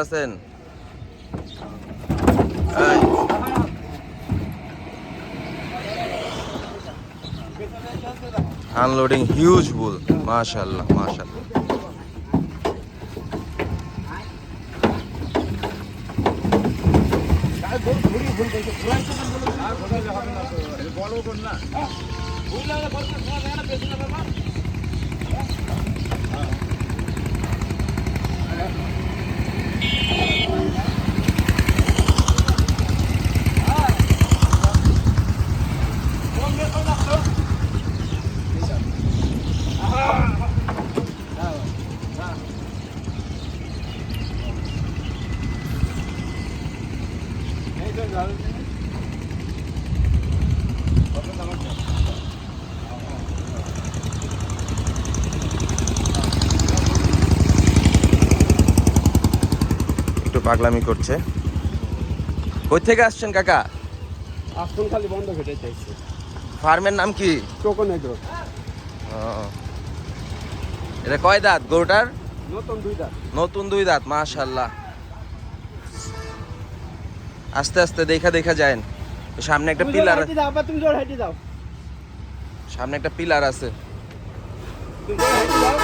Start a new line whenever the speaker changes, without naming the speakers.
আছেন unloading huge বুল মাশাআল্লাহ মাশাআল্লাহ একটু পাগলামি করছে। কই থেকে আসছেন কাকা?
আসুন খালি বন্ধ খেতে চাইছে।
ফার্মের নাম কি?
Token agro.
এটা কয় দাঁত গরুটার?
নতুন 2 দাঁত।
নতুন 2 দাঁত মাশাআল্লাহ। আস্তে আস্তে দেখা যায়ন। সামনে একটা পিলার আছে।
তুমি জোর হাইটে দাও।
সামনে একটা পিলার আছে।
তুমি জোর হাইটে দাও।